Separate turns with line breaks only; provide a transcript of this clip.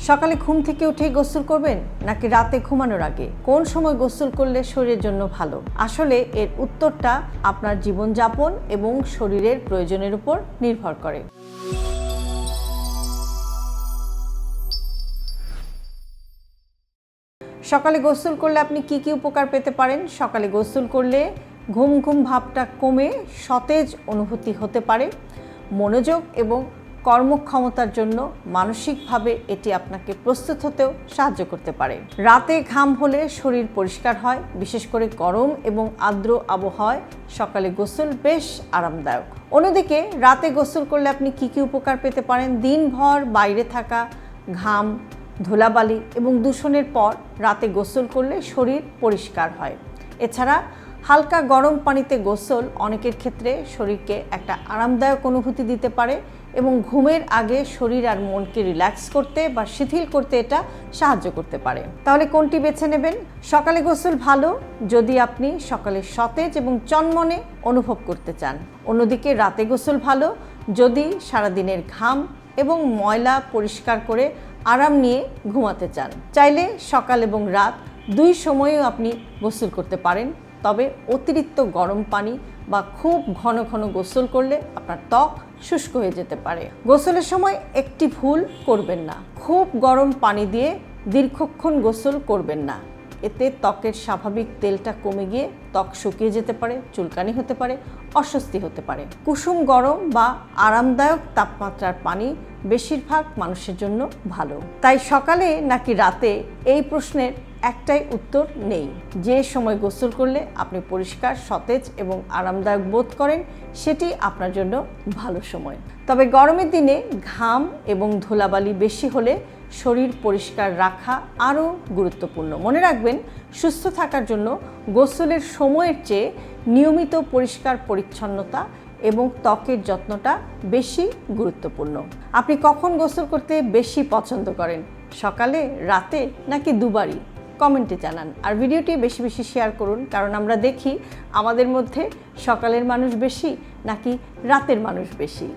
সকালে ঘুম থেকে উঠে গোসল করবেন নাকি রাতে ঘুমানোর আগে? কোন সময় গোসল করলে শরীরের জন্য ভালো? আসলে এর উত্তরটা আপনার জীবনযাপন এবং শরীরের প্রয়োজনের উপর নির্ভর করে। সকালে গোসল করলে আপনি কি কি উপকার পেতে পারেন? সকালে গোসল করলে ঘুম ঘুম ভাবটা কমে সতেজ অনুভূতি হতে পারে। মনোযোগ এবং কর্মক্ষমতার জন্য মানসিকভাবে এটি আপনাকে প্রস্তুত হতেও সাহায্য করতে পারে। রাতে ঘাম হলে শরীর পরিষ্কার হয়, বিশেষ করে গরম এবং আর্দ্র আবহাওয়ায় সকালে গোসল বেশ আরামদায়ক। অন্যদিকে রাতে গোসল করলে আপনি কি কি উপকার পেতে পারেন? দিনভর বাইরে থাকা ঘাম, ধুলাবালি এবং দূষণের পর রাতে গোসল করলে শরীর পরিষ্কার হয়। এছাড়া হালকা গরম পানিতে গোসল অনেকের ক্ষেত্রে শরীরকে একটা আরামদায়ক অনুভূতি দিতে পারে এবং ঘুমের আগে শরীর আর মনকে রিল্যাক্স করতে বা শিথিল করতে এটা সাহায্য করতে পারে। তাহলে কোনটি বেছে নেবেন? সকালে গোসল ভালো যদি আপনি সকালে সতেজ এবং চনমনে অনুভব করতে চান। অন্যদিকে রাতে গোসল ভালো যদি সারাদিনের ঘাম এবং ময়লা পরিষ্কার করে আরাম নিয়ে ঘুমাতে চান। চাইলে সকাল এবং রাত দুই সময়েও আপনি গোসল করতে পারেন, তবে অতিরিক্ত গরম পানি বা খুব ঘন ঘন গোসল করলে আপনার ত্বক শুষ্ক হয়ে যেতে পারে। গোসলের সময় একটি ভুল করবেন না, খুব গরম পানি দিয়ে দীর্ঘক্ষণ গোসল করবেন না। এতে ত্বকের স্বাভাবিক তেলটা কমে গিয়ে ত্বক শুকিয়ে যেতে পারে, চুলকানি হতে পারে, অস্বস্তি হতে পারে। কুসুম গরম বা আরামদায়ক তাপমাত্রার পানি বেশিরভাগ মানুষের জন্য ভালো। তাই সকালে নাকি রাতে এই প্রশ্নের একটাই উত্তর নেই। যে সময় গোসল করলে আপনি পরিষ্কার, সতেজ এবং আরামদায়ক বোধ করেন সেটি আপনার জন্য ভালো সময়। তবে গরমের দিনে ঘাম এবং ধুলাবালি বেশি হলে শরীর পরিষ্কার রাখা আরও গুরুত্বপূর্ণ। মনে রাখবেন, সুস্থ থাকার জন্য গোসলের সময়ের চেয়ে নিয়মিত পরিষ্কার পরিচ্ছন্নতা এবং ত্বকের যত্নটা বেশি গুরুত্বপূর্ণ। আপনি কখন গোসল করতে বেশি পছন্দ করেন? সকালে, রাতে নাকি দুবারই? কমেন্টে জানান। আর ভিডিওটি বেশি বেশি শেয়ার করুন, কারণ আমরা দেখি আমাদের মধ্যে সকালের মানুষ বেশি নাকি রাতের মানুষ বেশি।